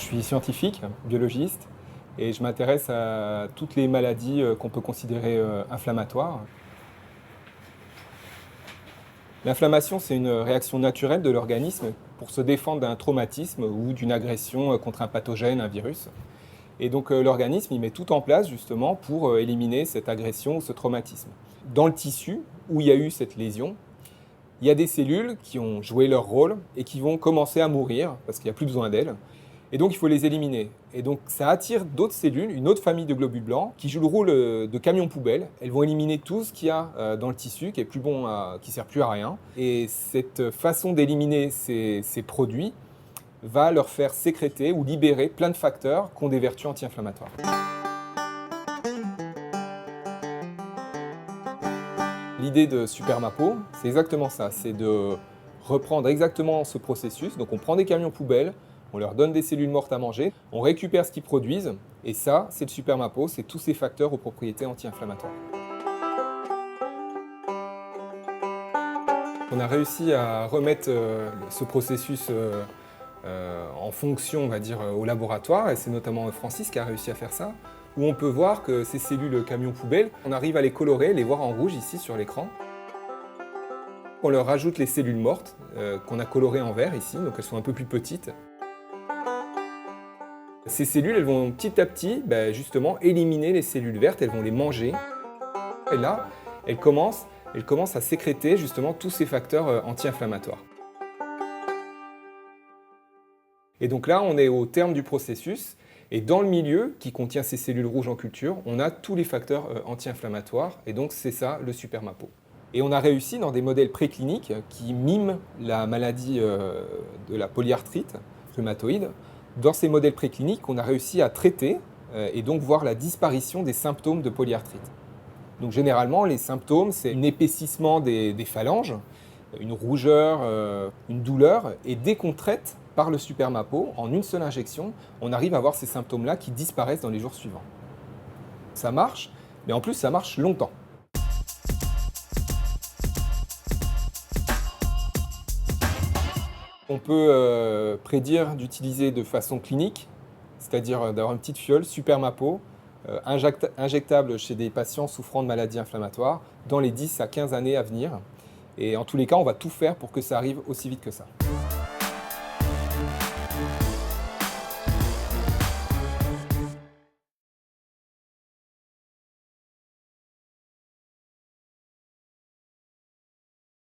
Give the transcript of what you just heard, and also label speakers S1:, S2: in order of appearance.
S1: suis scientifique, biologiste, et je m'intéresse à toutes les maladies qu'on peut considérer inflammatoires. L'inflammation, c'est une réaction naturelle de l'organisme pour se défendre d'un traumatisme ou d'une agression contre un pathogène, un virus. Et donc l'organisme, il met tout en place justement pour éliminer cette agression ou ce traumatisme. Dans le tissu où il y a eu cette lésion, il y a des cellules qui ont joué leur rôle et qui vont commencer à mourir parce qu'il n'y a plus besoin d'elles. Et donc il faut les éliminer. Et donc ça attire d'autres cellules, une autre famille de globules blancs qui jouent le rôle de camions poubelles. Elles vont éliminer tout ce qu'il y a dans le tissu qui est plus bon, qui sert plus à rien. Et cette façon d'éliminer ces produits va leur faire sécréter ou libérer plein de facteurs qui ont des vertus anti-inflammatoires. L'idée de Supermapo, c'est exactement ça, c'est de reprendre exactement ce processus. Donc on prend des camions poubelles, on leur donne des cellules mortes à manger, on récupère ce qu'ils produisent, et ça, c'est le Supermapo, c'est tous ces facteurs aux propriétés anti-inflammatoires. On a réussi à remettre ce processus en fonction, on va dire, au laboratoire, et c'est notamment Francis qui a réussi à faire ça, où on peut voir que ces cellules camions poubelles, on arrive à les colorer, les voir en rouge ici sur l'écran. On leur rajoute les cellules mortes qu'on a colorées en vert ici, donc elles sont un peu plus petites. Ces cellules, elles vont petit à petit, justement, éliminer les cellules vertes, elles vont les manger. Et là, elles commencent à sécréter justement tous ces facteurs anti-inflammatoires. Et donc là, on est au terme du processus, et dans le milieu, qui contient ces cellules rouges en culture, on a tous les facteurs anti-inflammatoires, et donc c'est ça le Supermapo. Et on a réussi dans des modèles précliniques qui miment la maladie de la polyarthrite rhumatoïde. Dans ces modèles précliniques, on a réussi à traiter et donc voir la disparition des symptômes de polyarthrite. Donc généralement, les symptômes, c'est un épaississement des phalanges, une rougeur, une douleur, et dès qu'on traite par le Supermapo, en une seule injection, on arrive à voir ces symptômes-là qui disparaissent dans les jours suivants. Ça marche, mais en plus ça marche longtemps. On peut prédire d'utiliser de façon clinique, c'est-à-dire d'avoir une petite fiole Supermapo, injectable chez des patients souffrant de maladies inflammatoires dans les 10 à 15 années à venir. Et en tous les cas, on va tout faire pour que ça arrive aussi vite que ça.